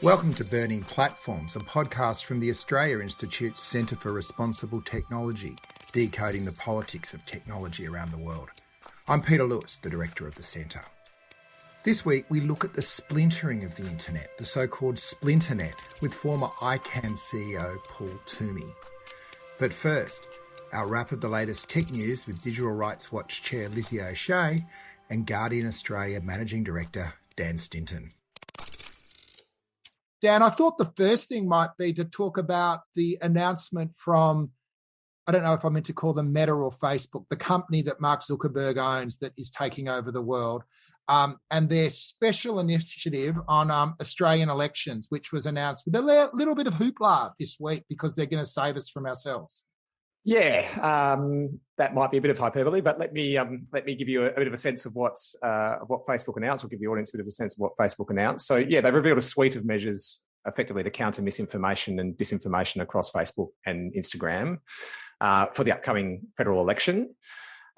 Welcome to Burning Platforms, a podcast from the Australia Institute's Centre for Responsible Technology, decoding the politics of technology around the world. I'm Peter Lewis, the director of the centre. This week we look at the splintering of the internet, the so-called Splinternet, with former ICANN CEO Paul Twomey. But first, our wrap of the latest tech news with Digital Rights Watch Chair Lizzie O'Shea and Guardian Australia Managing Director Dan Stinton. Dan, I thought the first thing might be to talk about the announcement from, I don't know if I meant to call them Meta or Facebook, the company that Mark Zuckerberg owns that is taking over the world, and their special initiative on Australian elections, which was announced with a little bit of hoopla this week because they're going to save us from ourselves. Yeah, that might be a bit of hyperbole, but let me give you a bit of a sense of what Facebook announced. We'll give the audience a bit of a sense of what Facebook announced. So yeah, they've revealed a suite of measures effectively to counter misinformation and disinformation across Facebook and Instagram for the upcoming federal election.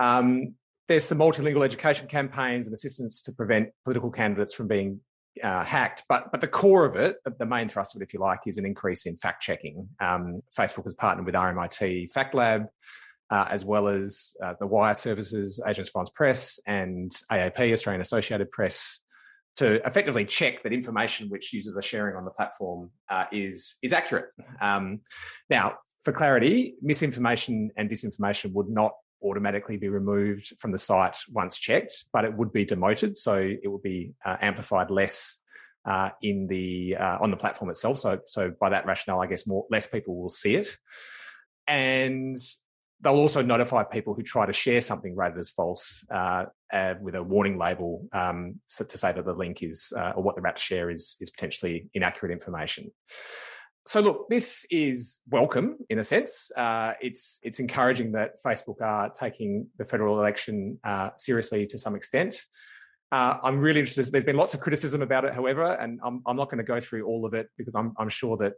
There's some multilingual education campaigns and assistance to prevent political candidates from being hacked, but the core of it, the main thrust of it, if you like, is an increase in fact checking. Facebook has partnered with RMIT Fact Lab, as well as the Wire Services, Agence France Presse, and AAP, Australian Associated Press, to effectively check that information which users are sharing on the platform is accurate. Now, for clarity, misinformation and disinformation would not automatically be removed from the site once checked, but it would be demoted, so it would be amplified less on the platform itself. So by that rationale, I guess less people will see it, and they'll also notify people who try to share something rated as false with a warning label to say that the link is or what they're about to share is potentially inaccurate information. So look, this is welcome in a sense. It's encouraging that Facebook are taking the federal election seriously to some extent. I'm really interested. There's been lots of criticism about it, however, and I'm not going to go through all of it because I'm sure that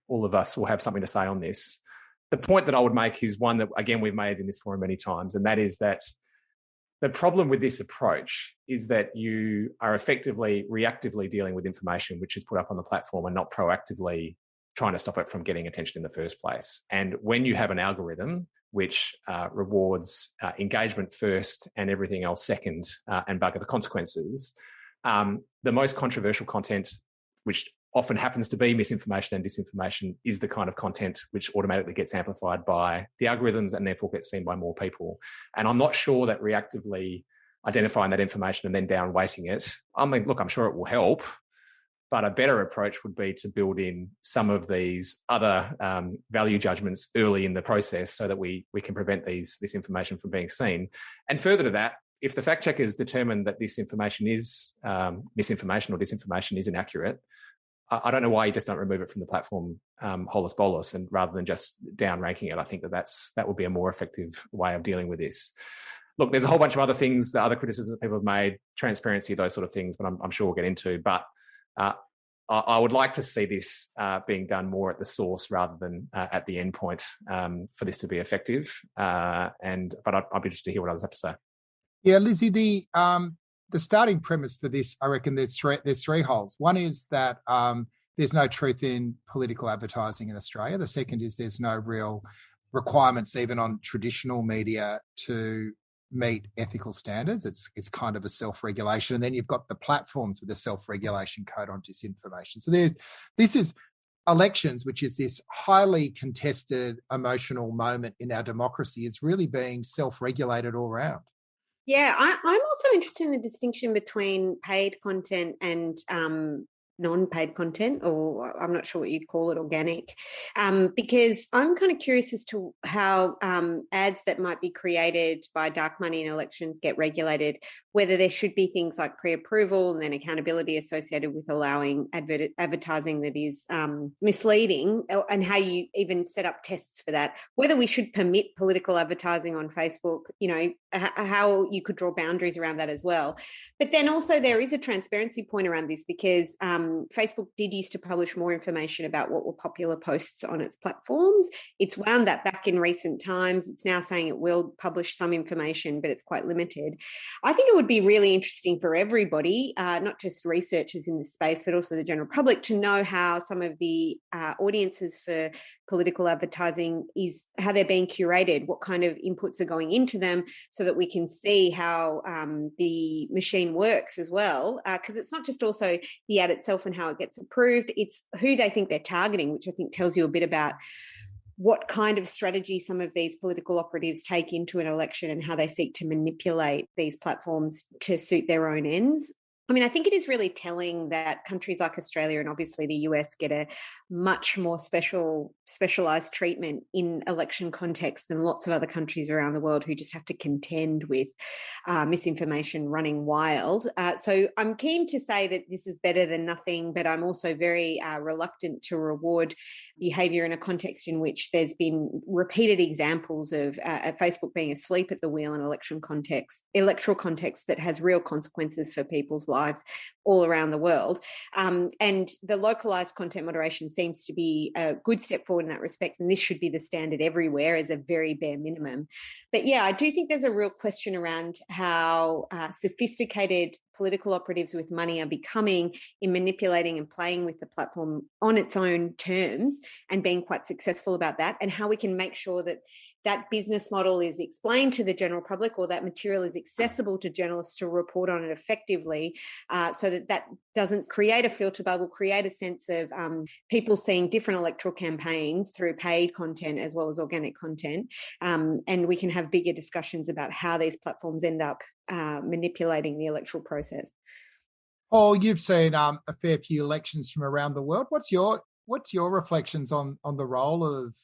all of us will have something to say on this. The point that I would make is one that, again, we've made in this forum many times, and that is that the problem with this approach is that you are effectively reactively dealing with information which is put up on the platform and not proactively trying to stop it from getting attention in the first place. And when you have an algorithm which rewards engagement first and everything else second and bugger the consequences, the most controversial content, which often happens to be misinformation and disinformation, is the kind of content which automatically gets amplified by the algorithms and therefore gets seen by more people. And I'm not sure that reactively identifying that information and then down-weighting it, I mean, look, I'm sure it will help, but a better approach would be to build in some of these other value judgments early in the process so that we can prevent this information from being seen. And further to that, if the fact checkers determine that this information is misinformation or disinformation is inaccurate, I don't know why you just don't remove it from the platform holus bolus, and rather than just down ranking it. I think that would be a more effective way of dealing with this. Look, there's a whole bunch of other things, the other criticisms that people have made, transparency, those sort of things, but I'm sure we'll get into. But I would like to see this being done more at the source rather than at the end point for this to be effective. But I'd be interested to hear what others have to say. Yeah, Lizzie, the starting premise for this, I reckon there's three holes. One is that there's no truth in political advertising in Australia. The second is there's no real requirements even on traditional media to meet ethical standards. It's kind of a self-regulation. And then you've got the platforms with a self-regulation code on disinformation. So this is elections, which is this highly contested emotional moment in our democracy, is really being self-regulated all around. Yeah, I'm also interested in the distinction between paid content and non-paid content, or I'm not sure what you'd call it, organic, because I'm kind of curious as to how ads that might be created by dark money in elections get regulated, whether there should be things like pre-approval and then accountability associated with allowing advertising that is misleading, and how you even set up tests for that, whether we should permit political advertising on Facebook, how you could draw boundaries around that as well. But then also there is a transparency point around this because Facebook did used to publish more information about what were popular posts on its platforms. It's wound that back in recent times. It's now saying it will publish some information, but it's quite limited. I think it would be really interesting for everybody, not just researchers in this space, but also the general public, to know how some of the audiences for political advertising is, how they're being curated, what kind of inputs are going into them, so that we can see how the machine works as well. Because it's not just also the ad itself and how it gets approved, it's who they think they're targeting, which I think tells you a bit about what kind of strategy some of these political operatives take into an election and how they seek to manipulate these platforms to suit their own ends. I mean, I think it is really telling that countries like Australia and obviously the US get a much more specialised treatment in election context than lots of other countries around the world who just have to contend with misinformation running wild. So I'm keen to say that this is better than nothing, but I'm also very reluctant to reward behaviour in a context in which there's been repeated examples of Facebook being asleep at the wheel in electoral context that has real consequences for people's lives all around the world. And the localised content moderation seems to be a good step forward in that respect, and this should be the standard everywhere as a very bare minimum. But yeah, I do think there's a real question around how sophisticated political operatives with money are becoming in manipulating and playing with the platform on its own terms and being quite successful about that, and how we can make sure that that business model is explained to the general public, or that material is accessible to journalists to report on it effectively, so that that doesn't create a filter bubble, create a sense of people seeing different electoral campaigns through paid content as well as organic content, and we can have bigger discussions about how these platforms end up manipulating the electoral process. Oh, you've seen a fair few elections from around the world. What's your reflections on the role of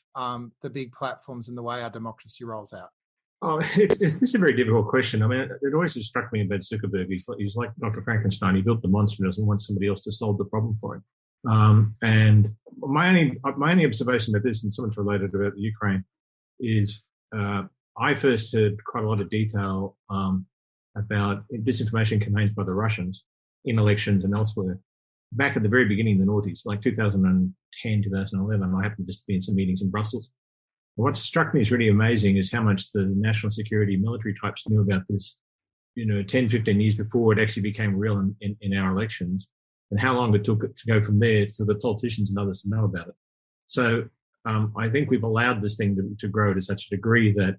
the big platforms and the way our democracy rolls out? Oh, this is a very difficult question. I mean, it always has struck me about Zuckerberg. He's like Dr. Frankenstein. He built the monster and doesn't want somebody else to solve the problem for him. And my only observation about this, and something related about the Ukraine, is I first heard quite a lot of detail about disinformation campaigns by the Russians in elections and elsewhere back at the very beginning of the noughties, like 2010, 2011. I happened to just be in some meetings in Brussels. What struck me as really amazing is how much the national security military types knew about this, 10, 15 years before it actually became real in our elections, and how long it took to go from there for the politicians and others to know about it. So I think we've allowed this thing to grow to such a degree that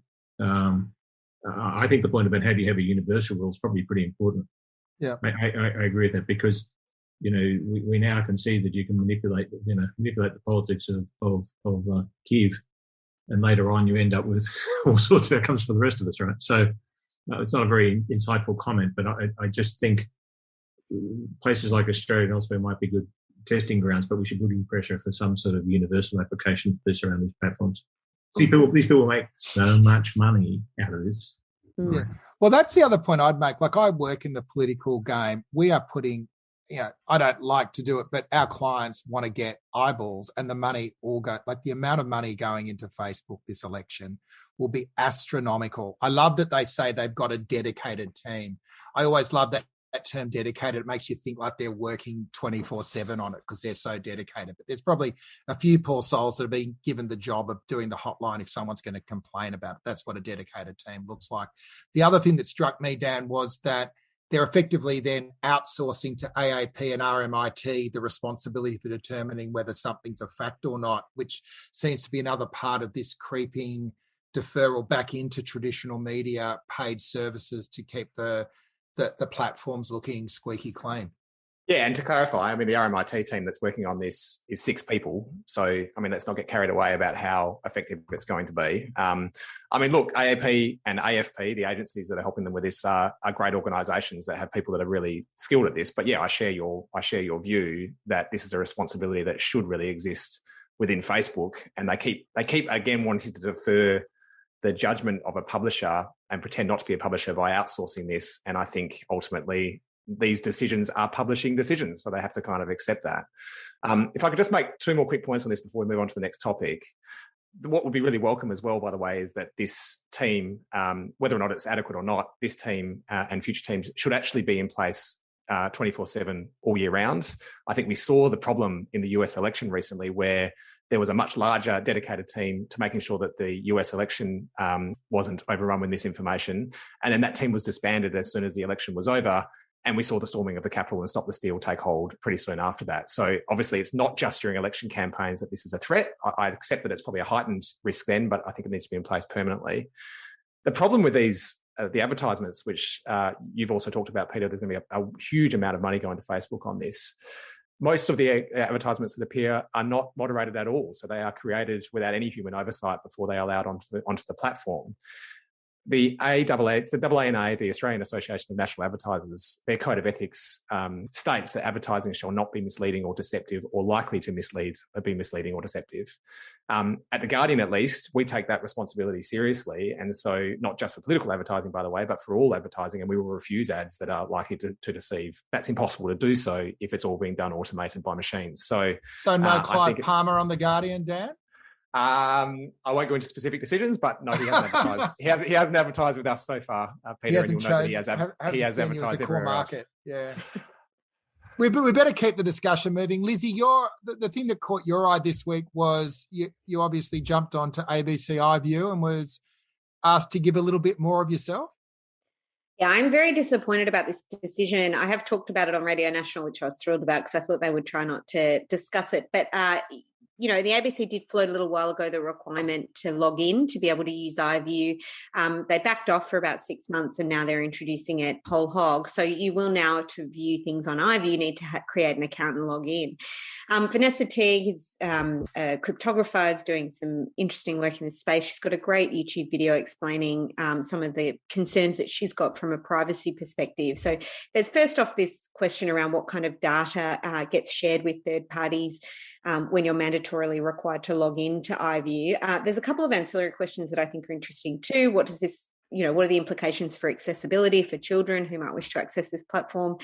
I think the point about how do you have a universal rule is probably pretty important. Yeah, I agree with that, because we now can see that you can manipulate the politics of Kyiv, and later on you end up with all sorts of outcomes for the rest of us, right? So it's not a very insightful comment, but I just think places like Australia and elsewhere might be good testing grounds, but we should put in pressure for some sort of universal application for this around these platforms. See, these people make so much money out of this. Yeah. Well, that's the other point I'd make. Like, I work in the political game. We are putting, I don't like to do it, but our clients want to get eyeballs, and the money all go, like the amount of money going into Facebook this election will be astronomical. I love that they say they've got a dedicated team. I always love that term dedicated. It makes you think like they're working 24/7 on it because they're so dedicated. But there's probably a few poor souls that have been given the job of doing the hotline if someone's going to complain about it. That's what a dedicated team looks like. The other thing that struck me, Dan, was that they're effectively then outsourcing to AAP and RMIT the responsibility for determining whether something's a fact or not, which seems to be another part of this creeping deferral back into traditional media paid services to keep the platforms looking squeaky clean. Yeah, and to clarify, I mean, the RMIT team that's working on this is 6 people. So, I mean, let's not get carried away about how effective it's going to be. I mean, look, AAP and AFP, the agencies that are helping them with this, are great organisations that have people that are really skilled at this. But yeah, I share your view that this is a responsibility that should really exist within Facebook, and they keep again wanting to defer the judgment of a publisher and pretend not to be a publisher by outsourcing this. And I think ultimately these decisions are publishing decisions, so they have to kind of accept that. If I could just make 2 more quick points on this before we move on to the next topic. What would be really welcome as well, by the way, is that this team, whether or not it's adequate or not, this team and future teams should actually be in place 24/7 all year round. I think we saw the problem in the US election recently, where there was a much larger dedicated team to making sure that the US election wasn't overrun with misinformation. And then that team was disbanded as soon as the election was over. And we saw the storming of the Capitol and Stop the Steal take hold pretty soon after that. So obviously it's not just during election campaigns that this is a threat. I accept that it's probably a heightened risk then, but I think it needs to be in place permanently. The problem with these, the advertisements, which you've also talked about, Peter, there's going to be a huge amount of money going to Facebook on this. Most of the advertisements that appear are not moderated at all. So they are created without any human oversight before they are allowed onto the platform. The AANA, the Australian Association of National Advertisers, their code of ethics states that advertising shall not be misleading or deceptive or likely to be misleading or deceptive. At The Guardian, at least, we take that responsibility seriously. And so not just for political advertising, by the way, but for all advertising, and we will refuse ads that are likely to deceive. That's impossible to do so if it's all being done automated by machines. So no Clive Palmer on The Guardian, Dan? I won't go into specific decisions, but no, he hasn't advertised. He hasn't advertised with us so far, Peter. And you'll know that he has advertised everywhere else. Yeah. We better keep the discussion moving. Lizzie, the thing that caught your eye this week was you obviously jumped onto ABC iView and was asked to give a little bit more of yourself. Yeah, I'm very disappointed about this decision. I have talked about it on Radio National, which I was thrilled about because I thought they would try not to discuss it. But the ABC did float a little while ago the requirement to log in to be able to use iView. They backed off for about 6 months and now they're introducing it whole hog. So you will now, to view things on iView, need to create an account and log in. Vanessa Teague is a cryptographer, is doing some interesting work in this space. She's got a great YouTube video explaining some of the concerns that she's got from a privacy perspective. So there's first off this question around what kind of data gets shared with third parties when you're mandatorily required to log into iView. There's a couple of ancillary questions that I think are interesting too. What does this, what are the implications for accessibility for children who might wish to access this platform?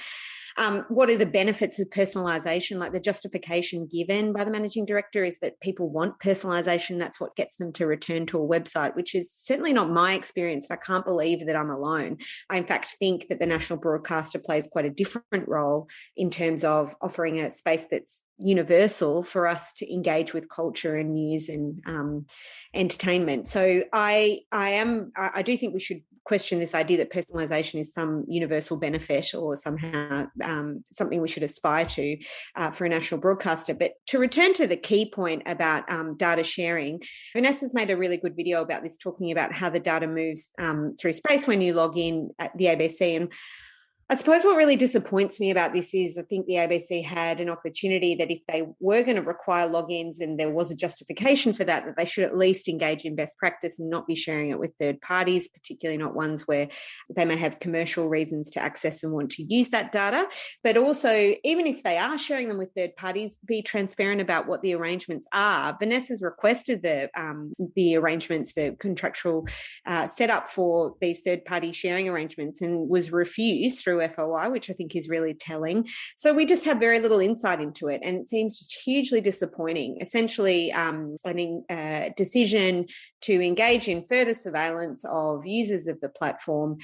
What are the benefits of personalisation? Like the justification given by the managing director is that people want personalisation. That's what gets them to return to a website, which is certainly not my experience. I can't believe that I'm alone. I, in fact, think that the national broadcaster plays quite a different role in terms of offering a space that's universal for us to engage with culture and news and entertainment. So I do think we should question this idea that personalisation is some universal benefit or somehow something we should aspire to for a national broadcaster. But to return to the key point about data sharing, Vanessa's made a really good video about this, talking about how the data moves through space when you log in at the ABC. And I suppose what really disappoints me about this is I think the ABC had an opportunity that if they were going to require logins and there was a justification for that they should at least engage in best practice and not be sharing it with third parties, particularly not ones where they may have commercial reasons to access and want to use that data. But also, even if they are sharing them with third parties, be transparent about what the arrangements are. Vanessa's requested the arrangements, the contractual setup for these third-party sharing arrangements and was refused through FOI, which I think is really telling. So we just have very little insight into it, and it seems just hugely disappointing. Essentially, a decision to engage in further surveillance of users of the platform,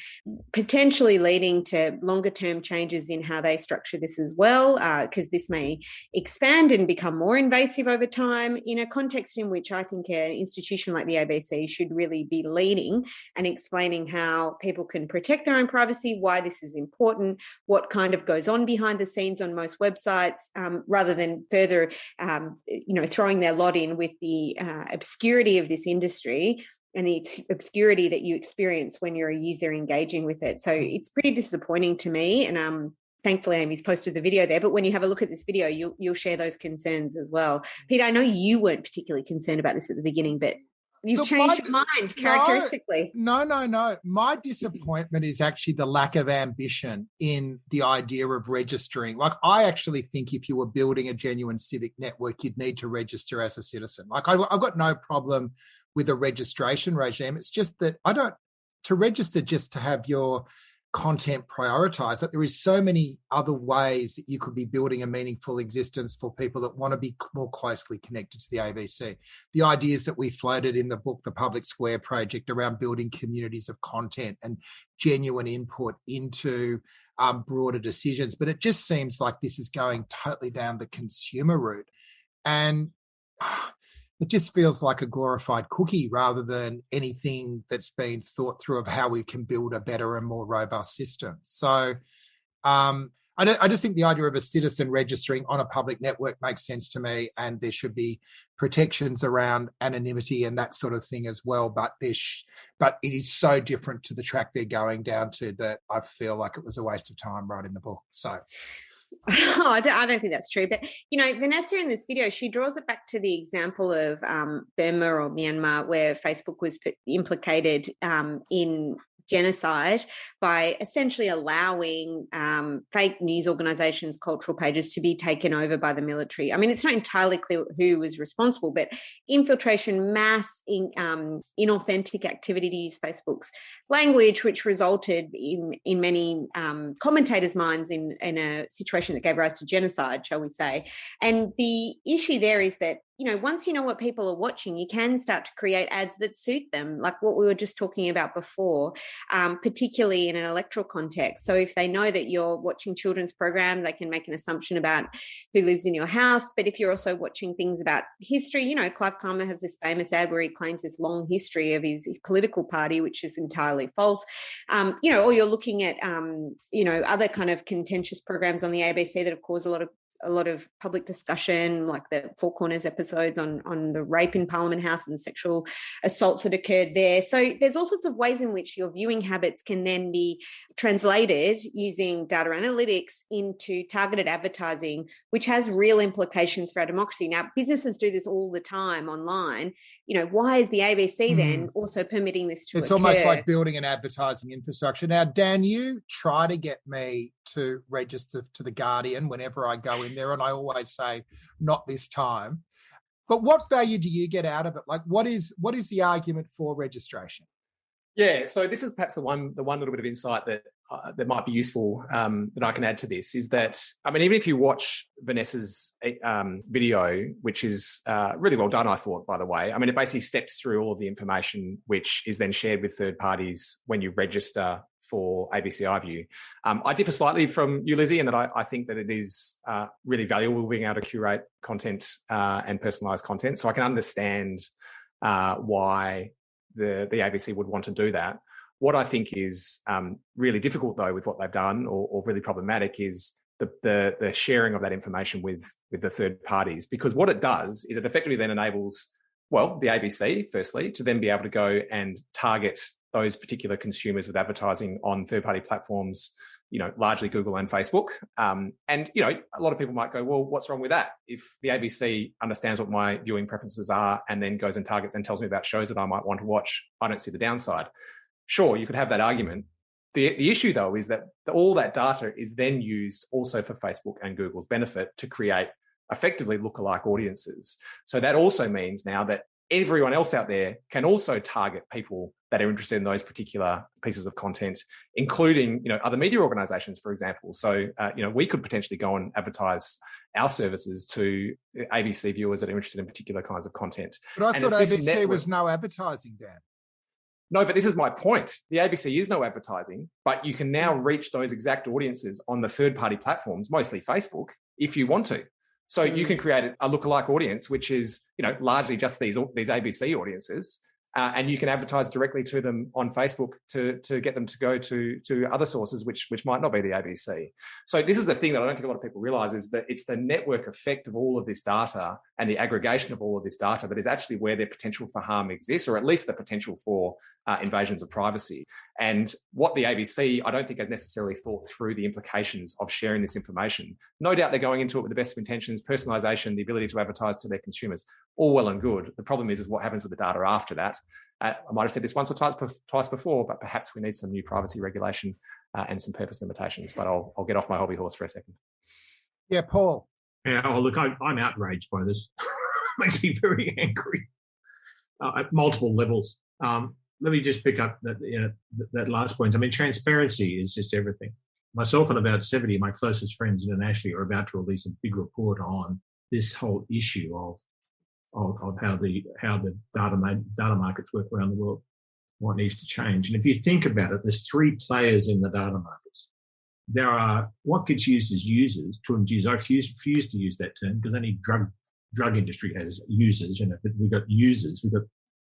potentially leading to longer-term changes in how they structure this as well, because this may expand and become more invasive over time in a context in which I think an institution like the ABC should really be leading and explaining how people can protect their own privacy, why this is important, what kind of goes on behind the scenes on most websites, rather than further, throwing their lot in with the obscurity of this industry and the obscurity that you experience when you're a user engaging with it. So it's pretty disappointing to me. And thankfully, Amy's posted the video there. But when you have a look at this video, you'll share those concerns as well. Peter, I know you weren't particularly concerned about this at the beginning, but you've changed your mind characteristically. No. My disappointment is actually the lack of ambition in the idea of registering. Like, I actually think if you were building a genuine civic network, you'd need to register as a citizen. Like, I've got no problem with a registration regime. It's just that to register just to have your content prioritized, that there is so many other ways that you could be building a meaningful existence for people that want to be more closely connected to the ABC. The ideas that we floated in the book, The Public Square Project, around building communities of content and genuine input into broader decisions. But it just seems like this is going totally down the consumer route. And it just feels like a glorified cookie rather than anything that's been thought through of how we can build a better and more robust system. So I just think the idea of a citizen registering on a public network makes sense to me, and there should be protections around anonymity and that sort of thing as well. But it is so different to the track they're going down to that I feel like it was a waste of time writing the book. So. Oh, I don't think that's true. But, Vanessa in this video, she draws it back to the example of Burma or Myanmar, where Facebook was implicated in genocide by essentially allowing fake news organisations' cultural pages to be taken over by the military. I mean, it's not entirely clear who was responsible, but infiltration, mass inauthentic activity, to use Facebook's language, which resulted in many commentators' minds in a situation that gave rise to genocide, shall we say. And the issue there is that, once you know what people are watching, you can start to create ads that suit them, like what we were just talking about before, particularly in an electoral context. So if they know that you're watching children's programs, they can make an assumption about who lives in your house. But if you're also watching things about history, Clive Palmer has this famous ad where he claims this long history of his political party, which is entirely false. Or you're looking at, other kind of contentious programs on the ABC that have caused a lot of public discussion, like the Four Corners episodes on the rape in Parliament House and the sexual assaults that occurred there. So there's all sorts of ways in which your viewing habits can then be translated using data analytics into targeted advertising, which has real implications for our democracy. Now, businesses do this all the time online. Why is the ABC then also permitting this to occur? It's almost like building an advertising infrastructure. Now, Dan, you try to get me to register to The Guardian whenever I go in there, and I always say, not this time. But what value do you get out of it? Like, what is the argument for registration? Yeah, so this is perhaps the one little bit of insight that might be useful that I can add to this is that, even if you watch Vanessa's video, which is really well done, I thought, by the way, it basically steps through all of the information which is then shared with third parties when you register for ABC iView. I differ slightly from you, Lizzie, in that I think that it is really valuable being able to curate content and personalised content. So I can understand why the ABC would want to do that. What I think is really difficult, though, with what they've done, or really problematic, is the sharing of that information with the third parties. Because what it does is it effectively then enables, the ABC, firstly, to then be able to go and target those particular consumers with advertising on third-party platforms, largely Google and Facebook. And, a lot of people might go, well, what's wrong with that? If the ABC understands what my viewing preferences are and then goes and targets and tells me about shows that I might want to watch, I don't see the downside. Sure, you could have that argument. The issue, though, is that all that data is then used also for Facebook and Google's benefit to create effectively lookalike audiences. So that also means now that everyone else out there can also target people that are interested in those particular pieces of content, including, other media organizations, for example. So, we could potentially go and advertise our services to ABC viewers that are interested in particular kinds of content. But I thought ABC was no advertising, Dan. No, but this is my point. The ABC is no advertising, but you can now reach those exact audiences on the third-party platforms, mostly Facebook, if you want to. So you can create a lookalike audience, which is, largely just these ABC audiences, and you can advertise directly to them on Facebook to get them to go to other sources, which might not be the ABC. So this is the thing that I don't think a lot of people realise, is that it's the network effect of all of this data and the aggregation of all of this data that is actually where the potential for harm exists, or at least the potential for invasions of privacy. And what the ABC, I don't think, have necessarily thought through the implications of sharing this information. No doubt they're going into it with the best of intentions, personalisation, the ability to advertise to their consumers, all well and good. The problem is what happens with the data after that. I might have said this once or twice before, but perhaps we need some new privacy regulation and some purpose limitations. But I'll get off my hobby horse for a second. Yeah, Paul. Yeah, look, I'm outraged by this. Makes me very angry at multiple levels. let me just pick up that last point. I mean, transparency is just everything. Myself and about 70 of my closest friends internationally are about to release a big report on this whole issue of how the data markets work around the world, what needs to change. And if you think about it, there's three players in the data markets. There are what gets used as users. I refuse to use that term because only drug industry has users. But we've got users, we've got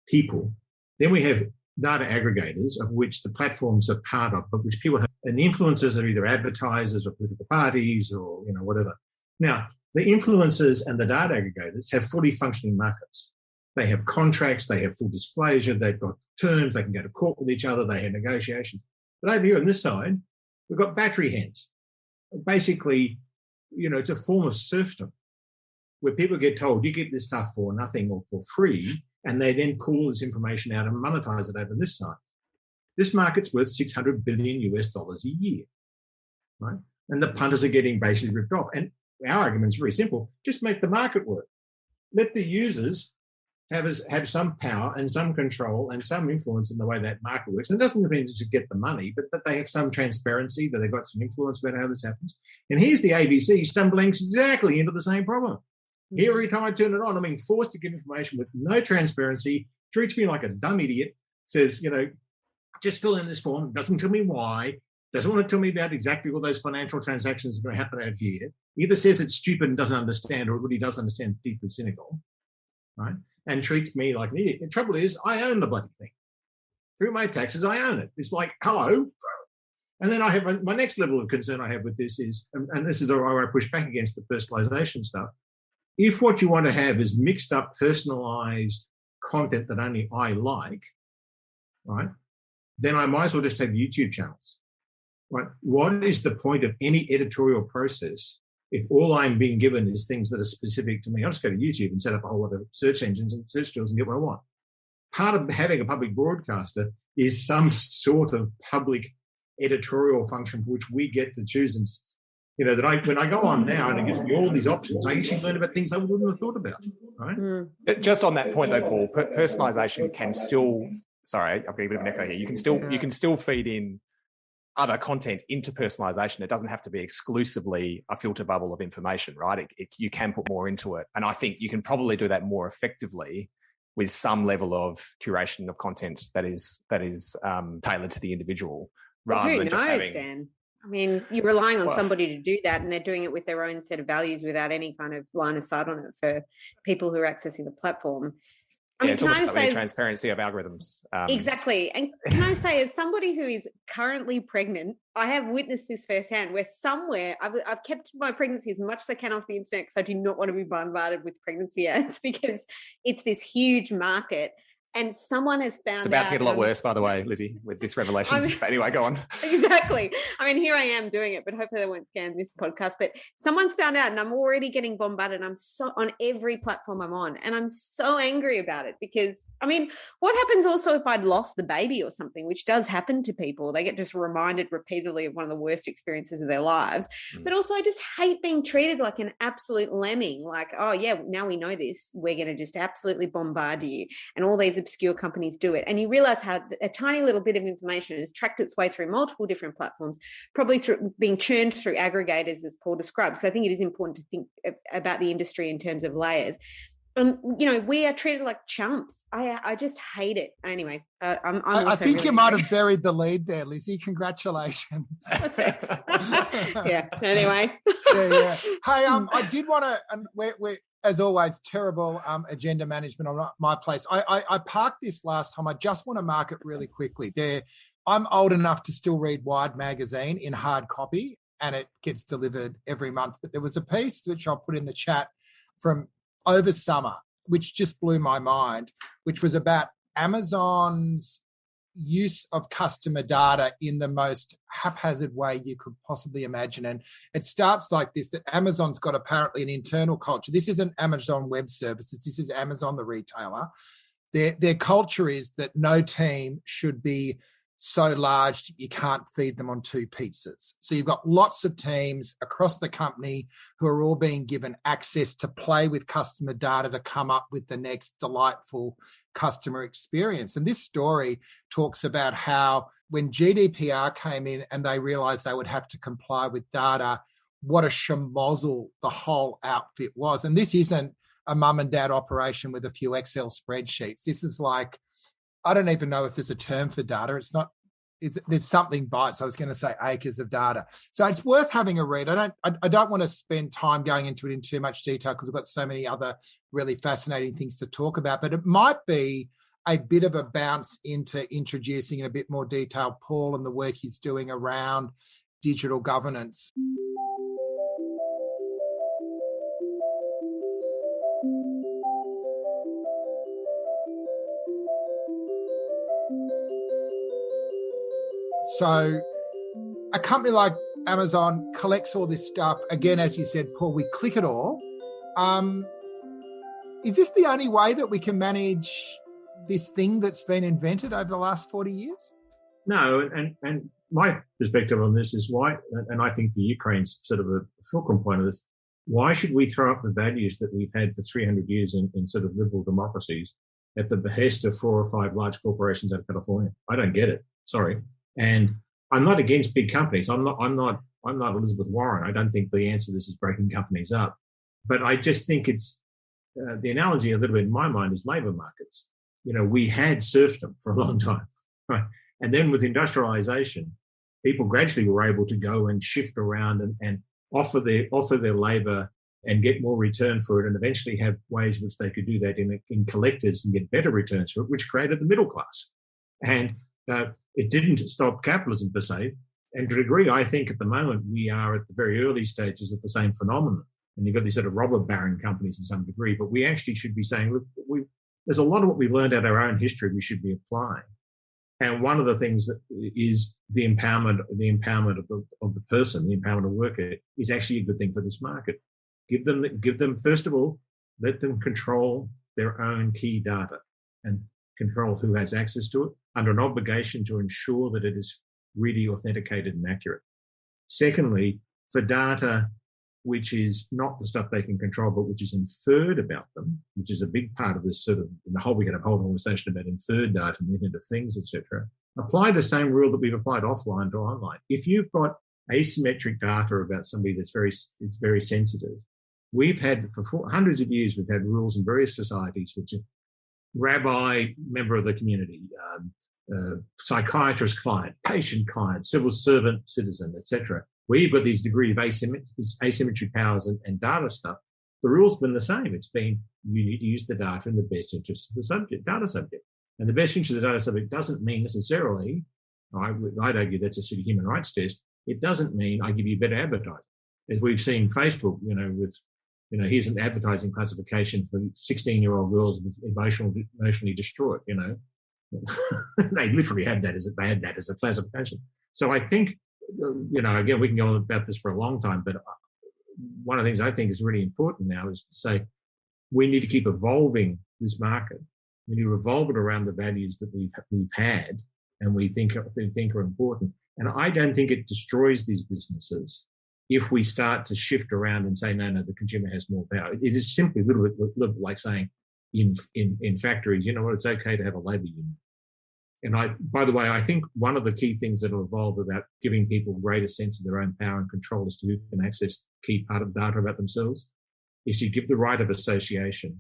people. Then we have data aggregators, of which the platforms are part of, but which people have, and the influencers are either advertisers or political parties or whatever. Now, the influencers and the data aggregators have fully functioning markets. They have contracts, they have full disclosure, they've got terms, they can go to court with each other, they have negotiations. But over here on this side, we've got battery hands. Basically, it's a form of serfdom where people get told you get this stuff for nothing or for free, and they then pull this information out and monetize it over this side. This market's worth $600 billion a year, right? And the punters are getting basically ripped off. And our argument is very simple. Just make the market work. Let the users have some power and some control and some influence in the way that market works. And it doesn't mean to get the money, but that they have some transparency, that they've got some influence about how this happens. And here's the ABC stumbling exactly into the same problem. Here, every time I turn it on, I'm being forced to give information with no transparency, treats me like a dumb idiot, says, just fill in this form, doesn't tell me why, doesn't want to tell me about exactly all those financial transactions that are going to happen out here, either says it's stupid and doesn't understand, or really does understand, deeply cynical, right? And treats me like an idiot. The trouble is, I own the bloody thing. Through my taxes, I own it. It's like, hello. And then I have my next level of concern I have with this is, and this is where I push back against the personalization stuff. If what you want to have is mixed up, personalized content that only I like, right, then I might as well just have YouTube channels, right? What is the point of any editorial process if all I'm being given is things that are specific to me? I'll just go to YouTube and set up a whole lot of search engines and search tools and get what I want. Part of having a public broadcaster is some sort of public editorial function for which we get to choose. And that when I go on now and it gives me all these options, I actually learn about things I wouldn't have thought about, right? Just on that point though, Paul, personalisation can still, sorry, I've got a bit of an echo here. You can still feed in other content into personalisation. It doesn't have to be exclusively a filter bubble of information, right? You can put more into it. And I think you can probably do that more effectively with some level of curation of content that is tailored to the individual, rather than just having... Dan? I mean, you're relying on somebody to do that, and they're doing it with their own set of values without any kind of line of sight on it for people who are accessing the platform. It's almost about the transparency of algorithms. Exactly. And can I say, as somebody who is currently pregnant, I have witnessed this firsthand, where somewhere I've kept my pregnancy as much as I can off the internet because I do not want to be bombarded with pregnancy ads because it's this huge market. And someone has found out... It's about to get a lot worse, by the way, Lizzie, with this revelation. But anyway, go on. Exactly. I mean, here I am doing it, but hopefully they won't scan this podcast. But someone's found out, and I'm already getting bombarded. I'm so on every platform I'm on, and I'm so angry about it because, I mean, what happens also if I'd lost the baby or something, which does happen to people? They get just reminded repeatedly of one of the worst experiences of their lives. But also, I just hate being treated like an absolute lemming. Like, oh, yeah, now we know this. We're going to just absolutely bombard you. And all these obscure companies do it, and you realize how a tiny little bit of information has tracked its way through multiple different platforms, probably through being churned through aggregators, as Paul described. So I think it is important to think about the industry in terms of layers. We are treated like chumps. I just hate it. Anyway, I think you might have buried the lead there, Lizzie. Congratulations. Thanks. Yeah. Anyway. Yeah. Hey, I did want to. We're as always terrible agenda management on my place. I parked this last time. I just want to mark it really quickly. I'm old enough to still read Wired magazine in hard copy, and it gets delivered every month. But there was a piece which I'll put in the chat from over summer, which just blew my mind, which was about Amazon's use of customer data in the most haphazard way you could possibly imagine. And it starts like this, that Amazon's got apparently an internal culture. This isn't Amazon Web Services. This is Amazon, the retailer. Their culture is that no team should be so large you can't feed them on two pizzas. So you've got lots of teams across the company who are all being given access to play with customer data to come up with the next delightful customer experience. And this story talks about how when GDPR came in and they realized they would have to comply with data, what a schmozzle the whole outfit was. And this isn't a mum and dad operation with a few Excel spreadsheets. This is like, I don't even know if there's a term for data. There's something by it. So I was going to say acres of data. So it's worth having a read. I don't want to spend time going into it in too much detail because we've got so many other really fascinating things to talk about, but it might be a bit of a bounce into introducing in a bit more detail Paul and the work he's doing around digital governance. So a company like Amazon collects all this stuff. Again, as you said, Paul, we click it all. Is this the only way that we can manage this thing that's been invented over the last 40 years? No, and my perspective on this is why, and I think the Ukraine's sort of a fulcrum point of this, why should we throw up the values that we've had for 300 years in sort of liberal democracies at the behest of 4 or 5 large corporations out of California? I don't get it. Sorry. And I'm not against big companies. I'm not Elizabeth Warren. I don't think the answer to this is breaking companies up. But I just think it's the analogy a little bit in my mind is labour markets. You know, we had serfdom for a long time, right? And then with industrialisation, people gradually were able to go and shift around and offer their labour and get more return for it, and eventually have ways in which they could do that in collectives and get better returns for it, which created the middle class. And it didn't stop capitalism per se. And to a degree, I think at the moment we are at the very early stages of the same phenomenon. And you've got these sort of robber baron companies in some degree, but we actually should be saying, look, there's a lot of what we learned out of our own history we should be applying. And one of the things that is the empowerment of the person, the empowerment of worker, is actually a good thing for this market. Give them first of all, let them control their own key data and control who has access to it under an obligation to ensure that it is really authenticated and accurate. Secondly, for data which is not the stuff they can control, but which is inferred about them, which is a big part of this sort of, we get a whole conversation about inferred data and Internet of Things, etc. Apply the same rule that we've applied offline to online. If you've got asymmetric data about somebody it's very sensitive, we've had, for hundreds of years, we've had rules in various societies which are rabbi, member of the community, psychiatrist client, patient client, civil servant, citizen, etc. Where you've got these degree of asymmetry powers and data stuff, the rule's been the same. It's been, you need to use the data in the best interest of the data subject. And the best interest of the data subject doesn't mean necessarily, I'd argue that's a sort of human rights test, it doesn't mean I give you better advertising. As we've seen Facebook, here's an advertising classification for 16-year-old girls with emotionally distraught, They literally had that as a classification. So I think, again, we can go on about this for a long time, but one of the things I think is really important now is to say we need to keep evolving this market. We need to evolve it around the values that we've had and we think are important. And I don't think it destroys these businesses if we start to shift around and say, no, the consumer has more power. It is simply a little bit like saying in factories, it's okay to have a labour union. And by the way, I think one of the key things that will evolve about giving people greater sense of their own power and control as to who can access key part of data about themselves is you give the right of association,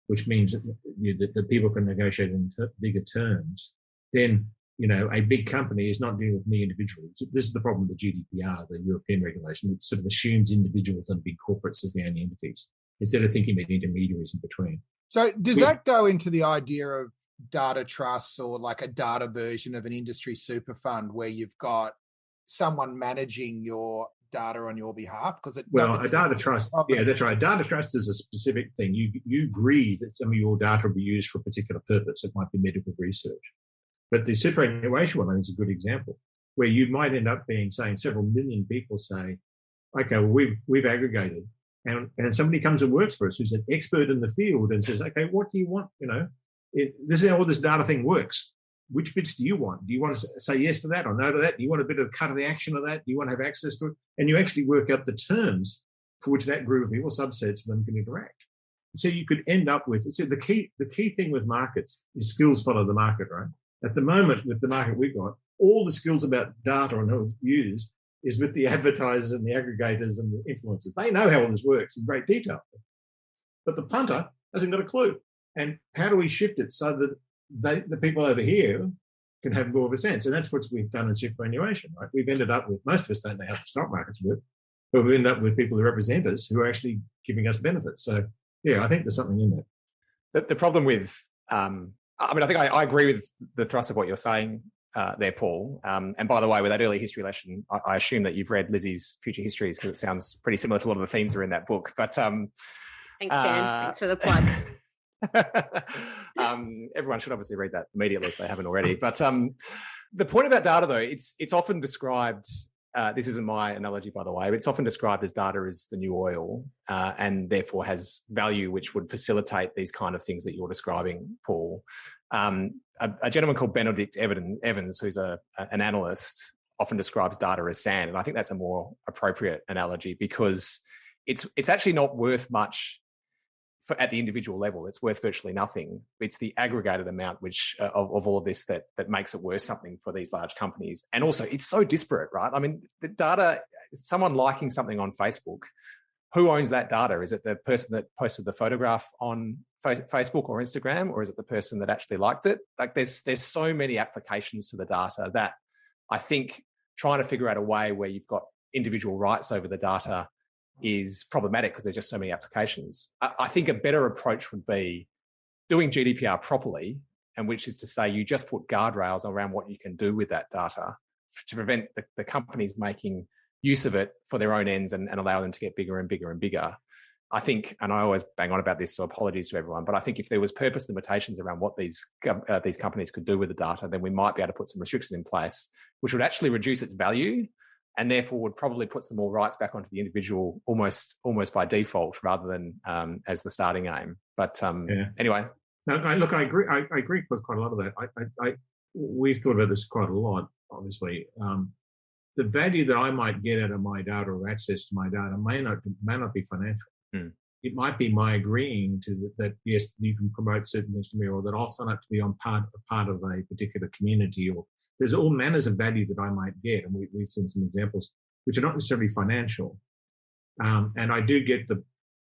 which means that people can negotiate in bigger terms. Then, a big company is not dealing with me individually. This is the problem with the GDPR, the European regulation. It sort of assumes individuals and big corporates as the only entities, instead of thinking about intermediaries in between. So does that go into the idea of data trusts or like a data version of an industry super fund where you've got someone managing your data on your behalf? A data trust, that's right. Data trust is a specific thing. You agree that some of your data will be used for a particular purpose. It might be medical research. But the superannuation one, I think, is a good example, where you might end up saying several million people say, okay, well, we've aggregated. And somebody comes and works for us who's an expert in the field and says, okay, what do you want? This is how this data thing works. which bits do you want? Do you want to say yes to that or no to that? Do you want a bit of cut of the action of that? Do you want to have access to it? And you actually work out the terms for which that group of people, subsets of them, can interact. So you could end up with, so the key thing with markets is skills follow the market, right? At the moment, with the market we've got, all the skills about data and how it's used is with the advertisers and the aggregators and the influencers. They know how all this works in great detail. But the punter hasn't got a clue. And how do we shift it so that the people over here can have more of a sense? And that's what we've done in superannuation, right? We've ended up with, most of us don't know how the stock markets work, but we've ended up with people who represent us who are actually giving us benefits. So, yeah, I think there's something in that. The problem with, I think I agree with the thrust of what you're saying there, Paul. And by the way, with that early history lesson, I assume that you've read Lizzie's Future Histories, because it sounds pretty similar to a lot of the themes that are in that book. But thanks, Dan. Thanks for the plug. Everyone should obviously read that immediately if they haven't already. But the point about data, though, it's often described, this isn't my analogy, by the way, but it's often described as data is the new oil, and therefore has value which would facilitate these kind of things that you're describing, Paul. A gentleman called Benedict Evans, who's an analyst, often describes data as sand. And I think that's a more appropriate analogy, because it's actually not worth much at the individual level. It's worth virtually nothing. It's the aggregated amount which of all of this that makes it worth something for these large companies. And also, it's so disparate, right? I mean, the data, someone liking something on Facebook, who owns that data? Is it the person that posted the photograph on Facebook or Instagram, or is it the person that actually liked it? Like, there's so many applications to the data that I think trying to figure out a way where you've got individual rights over the data is problematic, because there's just so many applications. I think a better approach would be doing GDPR properly, and which is to say you just put guardrails around what you can do with that data to prevent the companies making use of it for their own ends and allow them to get bigger and bigger and bigger. I think, and I always bang on about this, so apologies to everyone, but I think if there was purpose limitations around what these companies could do with the data, then we might be able to put some restrictions in place, which would actually reduce its value, and therefore would probably put some more rights back onto the individual almost by default, rather than as the starting aim. But anyway. No, look, I agree. I agree with quite a lot of that. We've thought about this quite a lot, obviously. The value that I might get out of my data or access to my data may not be financial. It might be my agreeing to that, yes, you can promote certain things to me, or that I'll sign up to be on part of a particular community, or there's all manners of value that I might get. And we've seen some examples which are not necessarily financial. And I do get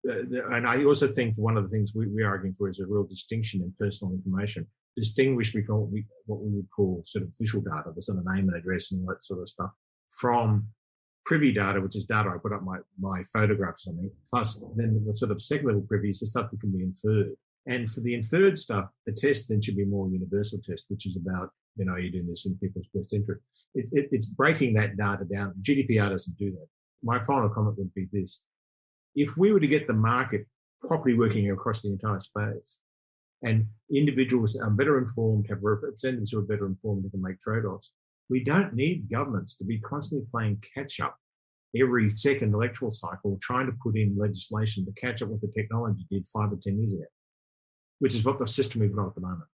and I also think one of the things we're arguing for is a real distinction in personal information. Distinguish between what we would call sort of official data, the sort of name and address and all that sort of stuff, from privy data, which is data I put up my photographs on it, plus then the sort of second level privy is the stuff that can be inferred. And for the inferred stuff, the test then should be more universal test, which is about, you're doing this in people's best interest. It's breaking that data down. GDPR doesn't do that. My final comment would be this. If we were to get the market properly working across the entire space, and individuals are better informed, have representatives who are better informed and can make trade-offs, we don't need governments to be constantly playing catch-up every second electoral cycle, trying to put in legislation to catch up what the technology did 5 or 10 years ago, which is what the system we've got at the moment.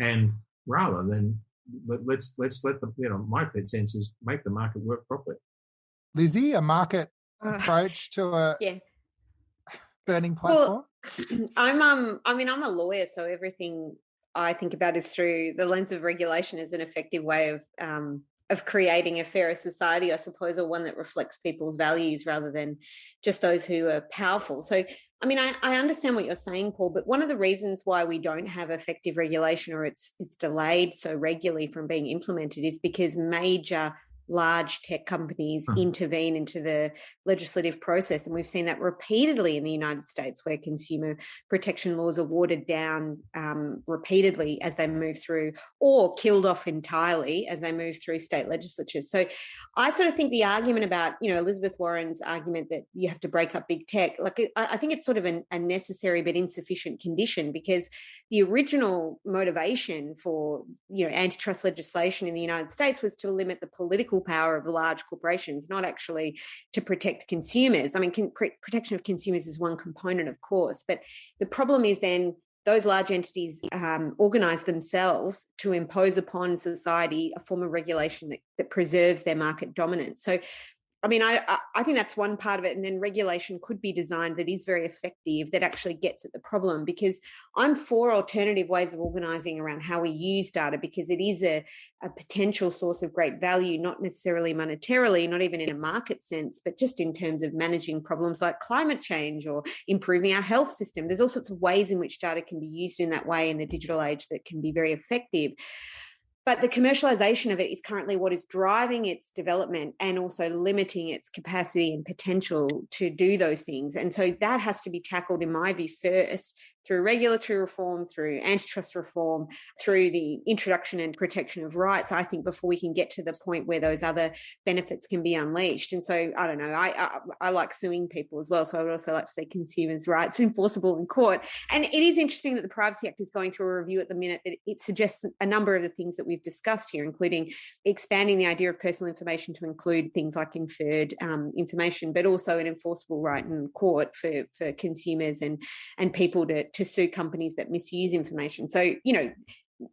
And rather than let's let the, my sense is make the market work properly. Lizzie, a market approach to a burning platform? Well, I'm a lawyer, so everything I think about is through the lens of regulation as an effective way of creating a fairer society, I suppose, or one that reflects people's values rather than just those who are powerful. So, I understand what you're saying, Paul, but one of the reasons why we don't have effective regulation, or it's delayed so regularly from being implemented, is because major large tech companies intervene into the legislative process. And we've seen that repeatedly in the United States, where consumer protection laws are watered down repeatedly as they move through, or killed off entirely as they move through state legislatures. So I sort of think the argument about, Elizabeth Warren's argument that you have to break up big tech, I think it's sort of a necessary but insufficient condition, because the original motivation for, antitrust legislation in the United States was to limit the political power of large corporations, not actually to protect consumers. Protection of consumers is one component, of course, but the problem is then those large entities organise themselves to impose upon society a form of regulation that preserves their market dominance. So, I mean, I think that's one part of it. And then regulation could be designed that is very effective, that actually gets at the problem, because I'm for alternative ways of organising around how we use data, because it is a potential source of great value, not necessarily monetarily, not even in a market sense, but just in terms of managing problems like climate change or improving our health system. There's all sorts of ways in which data can be used in that way in the digital age that can be very effective. But the commercialisation of it is currently what is driving its development and also limiting its capacity and potential to do those things. And so that has to be tackled, in my view, first through regulatory reform, through antitrust reform, through the introduction and protection of rights, I think, before we can get to the point where those other benefits can be unleashed. And so, I don't know, I like suing people as well. So I would also like to see consumers' rights enforceable in court. And it is interesting that the Privacy Act is going through a review at the minute, that it suggests a number of the things that we've discussed here, including expanding the idea of personal information to include things like inferred information, but also an enforceable right in court for consumers and people to sue companies that misuse information. So, you know,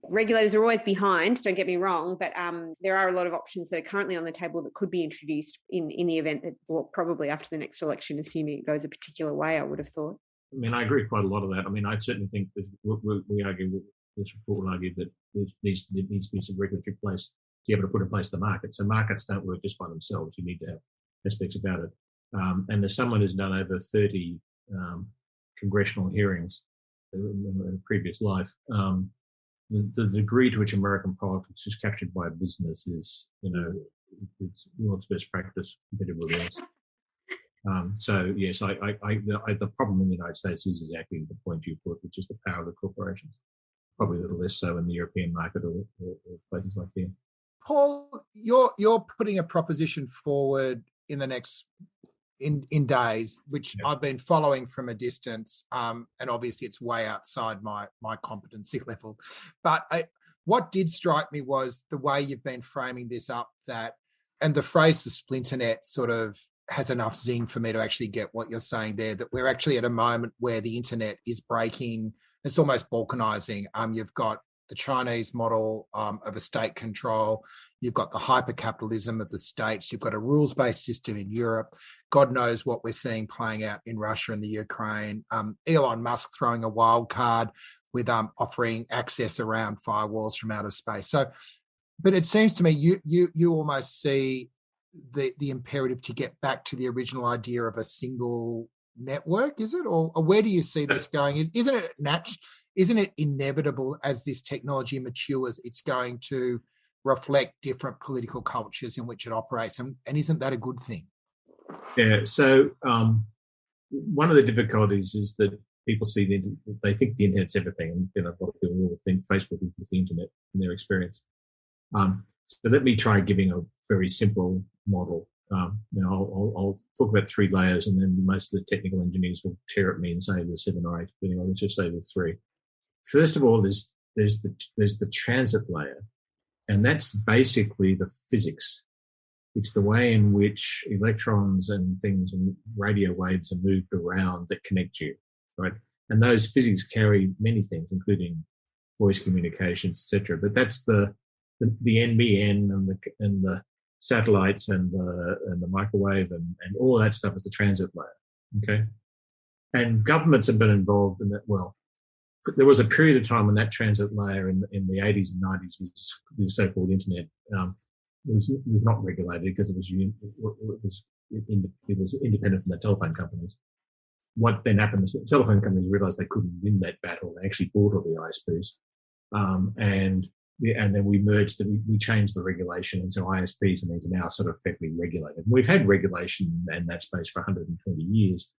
regulators are always behind, don't get me wrong, but there are a lot of options that are currently on the table that could be introduced in the event that, well, probably after the next election, assuming it goes a particular way, I would have thought. I mean, I agree quite a lot of that. I mean, I certainly think that we argue, this report will argue that there needs to be some regulatory place to be able to put in place the market. So markets don't work just by themselves. You need to have aspects about it. And as someone who's done over 30 congressional hearings in a previous life, the degree to which American politics is captured by a business is, you know, it's world's best practice compared to everybody else. So yes, the problem in the United States is exactly the point you put, which is the power of the corporations. Probably a little less so in the European market or places like here. Paul, you're putting a proposition forward in the next in days, which I've been following from a distance, and obviously it's way outside my competency level. But what did strike me was the way you've been framing this up, and the phrase the Splinternet sort of has enough zing for me to actually get what you're saying there, that we're actually at a moment where the internet is breaking. It's almost balkanizing. You've got the Chinese model of a state control. You've got the hyper-capitalism of the states. You've got a rules-based system in Europe. God knows what we're seeing playing out in Russia and the Ukraine. Elon Musk throwing a wild card with offering access around firewalls from outer space. So, but it seems to me you almost see the imperative to get back to the original idea of a single network, is it? Or where do you see this going? Isn't it inevitable as this technology matures, it's going to reflect different political cultures in which it operates? And isn't that a good thing? Yeah. So one of the difficulties is that people they think the internet's everything. And you know, a lot of people will think Facebook is the internet in their experience. So let me try giving a very simple model. I'll talk about 3 layers, and then most of the technical engineers will tear at me and say there's 7 or 8. But anyway, let's just say there's 3. First of all, there's the transit layer, and that's basically the physics. It's the way in which electrons and things and radio waves are moved around that connect you, right? And those physics carry many things, including voice communications, etc. But that's the NBN and the satellites and the microwave and all that stuff is the transit layer. Okay, and governments have been involved in that. Well, there was a period of time when that transit layer in the 80s and 90s was the so-called internet was not regulated because it was independent from the telephone companies. What then happened is the telephone companies realised they couldn't win that battle. They actually bought all the ISPs, and then we merged we changed the regulation, and so ISPs are now sort of effectively regulated. We've had regulation in that space for 120 years,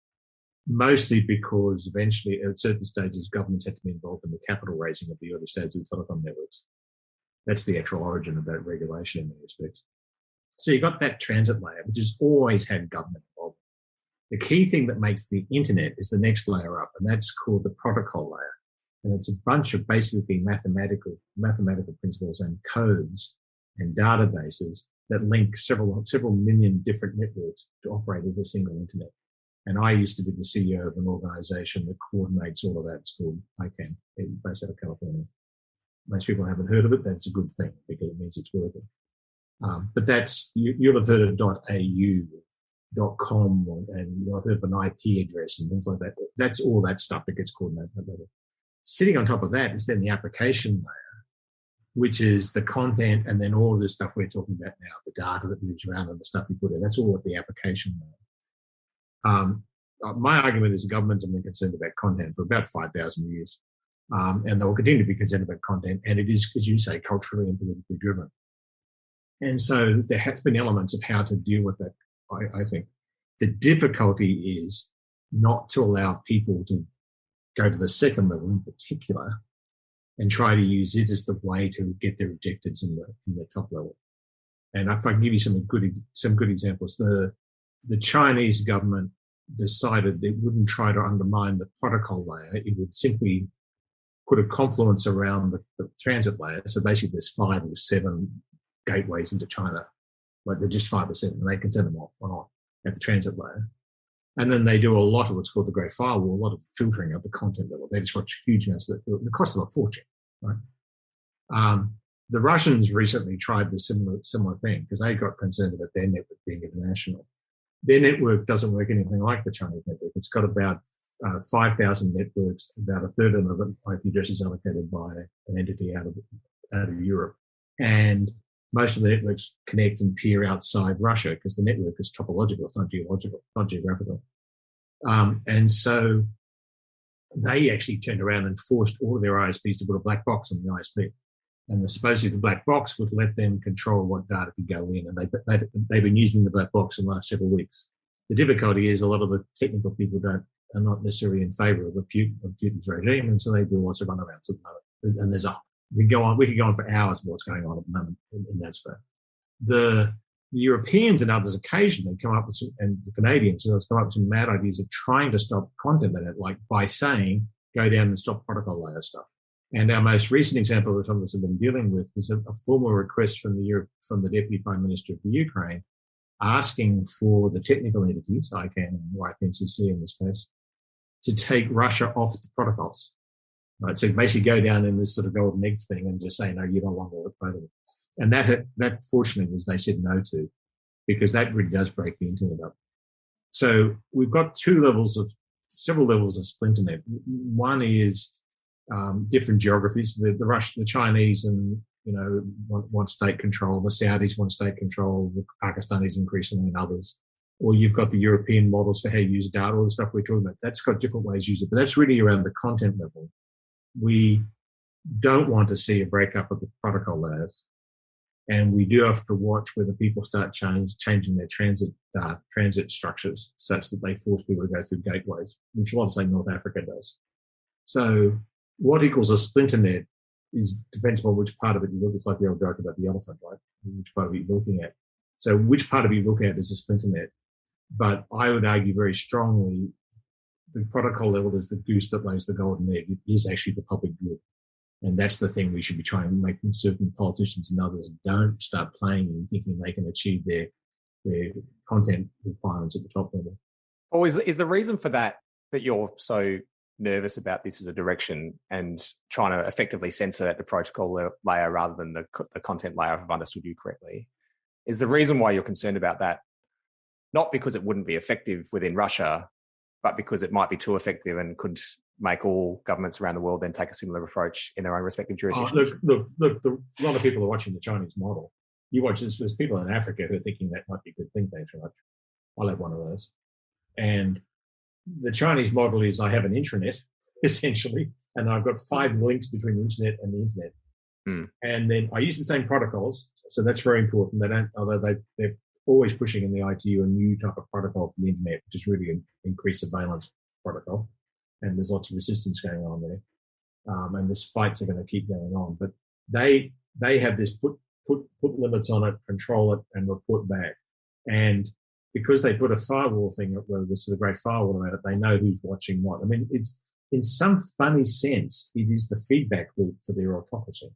mostly because eventually at certain stages governments had to be involved in the capital raising of the early stages of telecom networks. That's the actual origin of that regulation in many respects. So you've got that transit layer, which has always had government involved. The key thing that makes the internet is the next layer up, and that's called the protocol layer. And it's a bunch of basically mathematical principles and codes and databases that link several million different networks to operate as a single internet. And I used to be the CEO of an organisation that coordinates all of that. It's called ICANN, based out of California. Most people haven't heard of it. That's a good thing because it means it's working. But that's, you'll have heard of .au, .com, and you'll have heard of an IP address and things like that. That's all that stuff that gets coordinated at that level. Sitting on top of that is then the application layer, which is the content and then all of the stuff we're talking about now, the data that moves around and the stuff you put in. That's all at the application layer. My argument is the governments have been concerned about content for about 5,000 years. And they will continue to be concerned about content. And it is, as you say, culturally and politically driven. And so there has been elements of how to deal with that, I think. The difficulty is not to allow people to go to the second level in particular and try to use it as the way to get their objectives in the top level. And if I can give you some good examples, the Chinese government decided it wouldn't try to undermine the protocol layer. It would simply put a confluence around the transit layer. So basically there's 5 or 7 gateways into China, like they're just 5 or 7, and they can turn them off or on at the transit layer. And then they do a lot of what's called the Great Firewall, a lot of filtering at the content level. They just watch huge amounts of it. It costs them a fortune, right? The Russians recently tried this similar thing because they got concerned about their network being international. Their network doesn't work anything like the Chinese network. It's got about 5,000 networks, about a third of the IP addresses allocated by an entity out of Europe. And most of the networks connect and peer outside Russia because the network is topological, it's not geological, not geographical. And so they actually turned around and forced all of their ISPs to put a black box on the ISP. And supposedly the black box would let them control what data could go in. And they've been using the black box in the last several weeks. The difficulty is a lot of the technical people are not necessarily in favour of Putin's regime, and so they do lots of runarounds at the moment. And there's we could go on for hours of what's going on at the moment in that space. The Europeans and others occasionally come up with and the Canadians come up with some mad ideas of trying to stop content like by saying, go down and stop protocol layer stuff. And our most recent example that some of us have been dealing with was a formal request from the Deputy Prime Minister of the Ukraine asking for the technical entities, ICANN and ICANN in this case, to take Russia off the protocols. Right, so basically go down in this sort of golden egg thing and just say, no, you no longer look voting. And that fortunately was they said no to, because that really does break the internet up. So we've got several levels of Splinternet. One is different geographies. The Chinese and want state control. The Saudis want state control. The Pakistanis increasingly and others. Or you've got the European models for how you use data. All the stuff we're talking about. That's got different ways to use it, but that's really around the content level. We don't want to see a breakup of the protocol layers, and we do have to watch whether people start changing their transit structures such that they force people to go through gateways, which a lot of, say, North Africa does. So what equals a Splinternet depends on which part of it you look. It's like the old joke about the elephant, right? Which part of it you're looking at. So which part of it you look at is a Splinternet. But I would argue very strongly the protocol level is the goose that lays the golden egg. It is actually the public good. And that's the thing we should be trying to make certain politicians and others don't start playing and thinking they can achieve their content requirements at the top level. Or is the reason for that you're so nervous about this as a direction and trying to effectively censor at the protocol layer rather than the content layer, if I've understood you correctly, is the reason why you're concerned about that not because it wouldn't be effective within Russia, but because it might be too effective and could make all governments around the world then take a similar approach in their own respective jurisdictions? Look, a lot of people are watching the Chinese model. You watch this, there's people in Africa who are thinking that might be a good thing. Thanks very much. I'll have one of those. And the Chinese model is I have an intranet, essentially, and I've got 5 links between the internet and the internet. And then I use the same protocols, so that's very important. They're always pushing in the ITU a new type of protocol for the internet, which is really an increased surveillance protocol. And there's lots of resistance going on there. And this fights are going to keep going on. But they have this put limits on it, control it, and report back. And because they put a firewall thing, this sort of great firewall around it, they know who's watching what. I mean, it's in some funny sense, it is the feedback loop for their autocracy.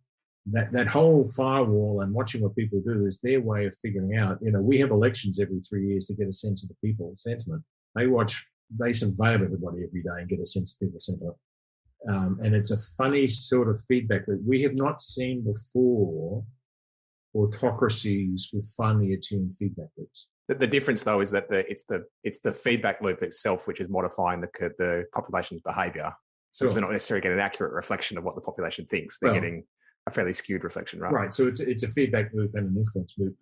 That whole firewall and watching what people do is their way of figuring out, we have elections every 3 years to get a sense of the people's sentiment. They watch they surveil everybody every day and get a sense of people's sentiment. And it's a funny sort of feedback that we have not seen before. Autocracies with finely attuned feedback loops. The difference, though, is that it's the feedback loop itself which is modifying the population's behaviour. So they're not necessarily getting an accurate reflection of what the population thinks. They're getting a fairly skewed reflection, right? Right. So it's a feedback loop and an influence loop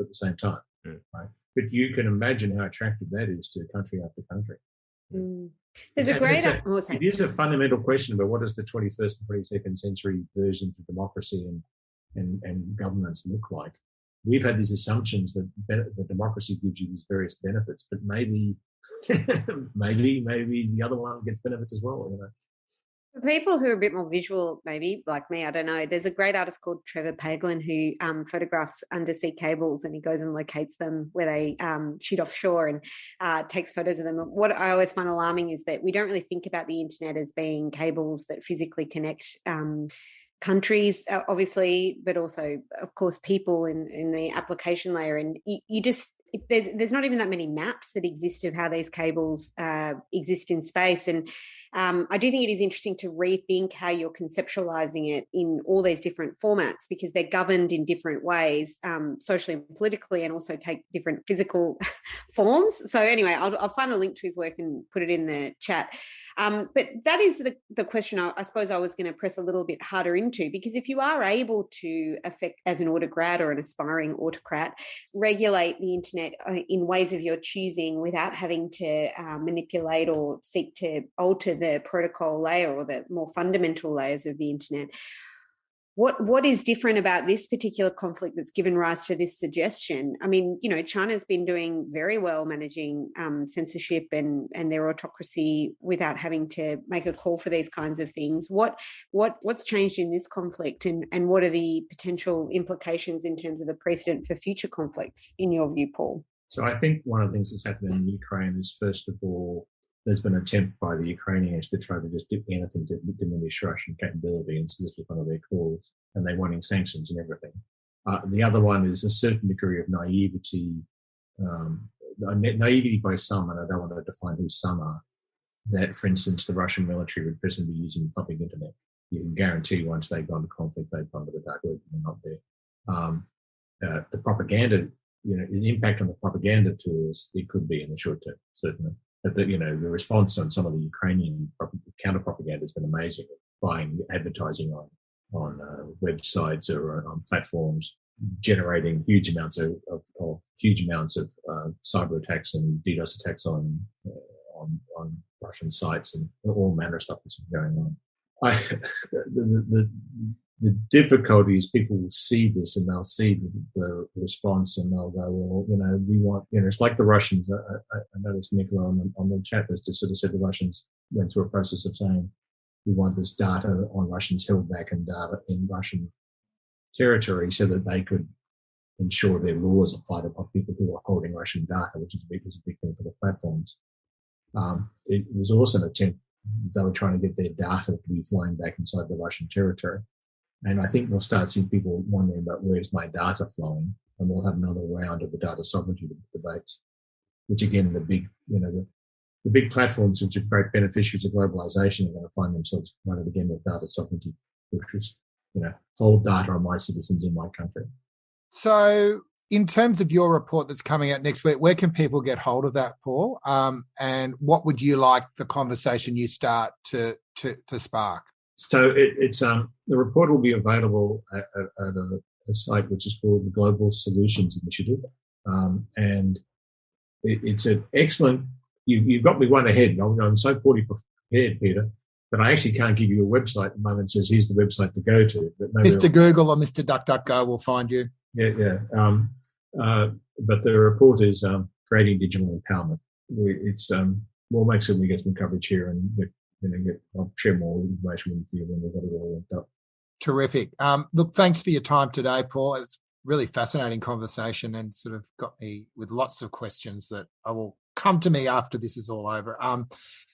at the same time, right? But you can imagine how attractive that is to country after country. There's a great. It is a fundamental question about what does the 21st and 22nd century versions of democracy and governance look like. We've had these assumptions that the democracy gives you these various benefits, but maybe the other one gets benefits as well. For people who are a bit more visual, maybe like me, I don't know. There's a great artist called Trevor Paglen who photographs undersea cables, and he goes and locates them where they shoot offshore and takes photos of them. What I always find alarming is that we don't really think about the internet as being cables that physically connect countries, obviously, but also, of course, people in the application layer. And you just, there's not even that many maps that exist of how these cables exist in space. And I do think it is interesting to rethink how you're conceptualizing it in all these different formats, because they're governed in different ways, socially and politically, and also take different physical forms. So anyway, I'll find a link to his work and put it in the chat. But that is the question I suppose I was going to press a little bit harder into, because if you are able to affect, as an autocrat or an aspiring autocrat, regulate the internet in ways of your choosing without having to manipulate or seek to alter the protocol layer or the more fundamental layers of the internet, what is different about this particular conflict that's given rise to this suggestion? I mean, China's been doing very well managing censorship and their autocracy without having to make a call for these kinds of things. What's changed in this conflict, and what are the potential implications in terms of the precedent for future conflicts, in your view, Paul? So I think one of the things that's happened in Ukraine is, first of all, there's been an attempt by the Ukrainians to try to just do anything to diminish Russian capability, and so this was one of their calls, and they're wanting sanctions and everything. The other one is a certain degree of naivety by some, and I don't want to define who some are, that, for instance, the Russian military would presently be using the public internet. You can guarantee once they've gone to conflict, they've gone to the dark web and they're not there. The propaganda, the impact on the propaganda tools, it could be in the short term, certainly. But the response on some of the Ukrainian counter propaganda has been amazing. Buying advertising on websites or on platforms, generating huge amounts of cyber attacks and DDoS attacks on Russian sites, and all manner of stuff that's been going on. The difficulty is people will see this and they'll see the response and they'll go, well, we want, it's like the Russians. I noticed Nicola on the chat has just sort of said the Russians went through a process of saying, we want this data on Russians held back and data in Russian territory so that they could ensure their laws applied upon people who are holding Russian data, which is a big thing for the platforms. It was also an attempt, they were trying to get their data to be flying back inside the Russian territory. And I think we'll start seeing people wondering about where's my data flowing, and we'll have another round of the data sovereignty debates, which again, the big platforms, which are great beneficiaries of globalization, are going to find themselves running again with data sovereignty pushes, hold data on my citizens in my country. So in terms of your report that's coming out next week, where can people get hold of that, Paul? And what would you like the conversation you start to spark? So it's the report will be available at a site which is called the Global Solutions Initiative, and it's an excellent. You've got me one ahead. I'm so poorly prepared, Peter, that I actually can't give you a website at the moment that says here's the website to go to. Mr. Google or Mr. DuckDuckGo will find you. Yeah. But the report is creating digital empowerment. We'll make sure we get some coverage here and I'll share more information with you when we've got it all linked up. Terrific. Look, thanks for your time today, Paul. It's really fascinating conversation and sort of got me with lots of questions that I will come to me after this is all over.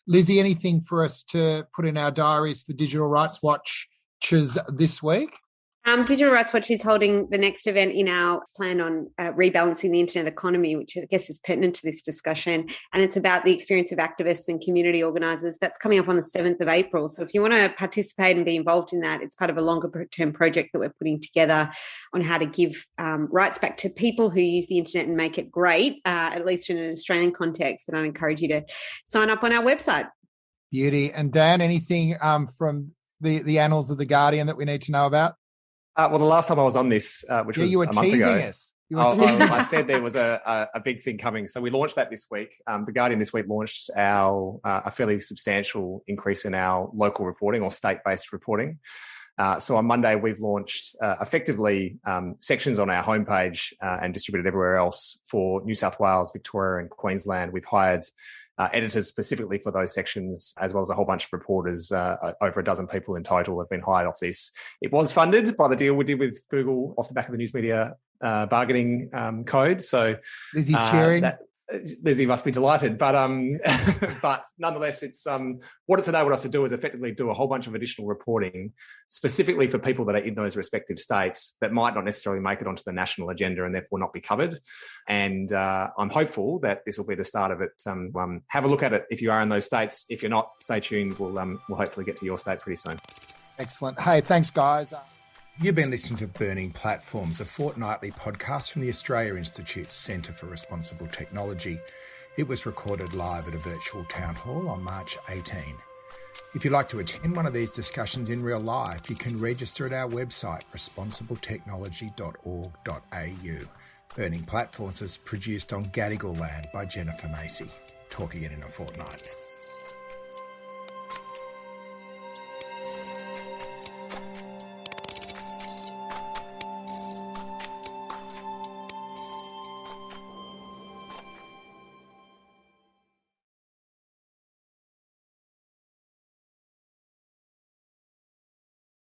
Lizzie, anything for us to put in our diaries for Digital Rights Watchers this week? Digital Rights Watch is holding the next event in our plan on rebalancing the internet economy, which I guess is pertinent to this discussion. And it's about the experience of activists and community organisers. That's coming up on the 7th of April. So if you want to participate and be involved in that, it's part of a longer term project that we're putting together on how to give rights back to people who use the internet and make it great, at least in an Australian context. And I'd encourage you to sign up on our website. Beauty. And Dan, anything from the annals of The Guardian that we need to know about? Well, the last time I was on this, which was a month ago, I said there was a big thing coming. So we launched that this week. The Guardian this week launched a fairly substantial increase in our local reporting or state-based reporting. So on Monday, we've launched effectively sections on our homepage and distributed everywhere else for New South Wales, Victoria and Queensland. We've hired editors specifically for those sections, as well as a whole bunch of reporters. Over a dozen people in total have been hired off this. It was funded by the deal we did with Google off the back of the news media bargaining code. So Lizzie's cheering. Lizzie must be delighted, but nonetheless, it's what it's enabled us to do is effectively do a whole bunch of additional reporting specifically for people that are in those respective states that might not necessarily make it onto the national agenda and therefore not be covered. And I'm hopeful that this will be the start of it. Have a look at it if you are in those states. If you're not, stay tuned. We'll hopefully get to your state pretty soon. Excellent. Hey, thanks, guys. You've been listening to Burning Platforms, a fortnightly podcast from the Australia Institute's Centre for Responsible Technology. It was recorded live at a virtual town hall on March 18. If you'd like to attend one of these discussions in real life, you can register at our website, responsibletechnology.org.au. Burning Platforms is produced on Gadigal land by Jennifer Macy. Talk again in a fortnight.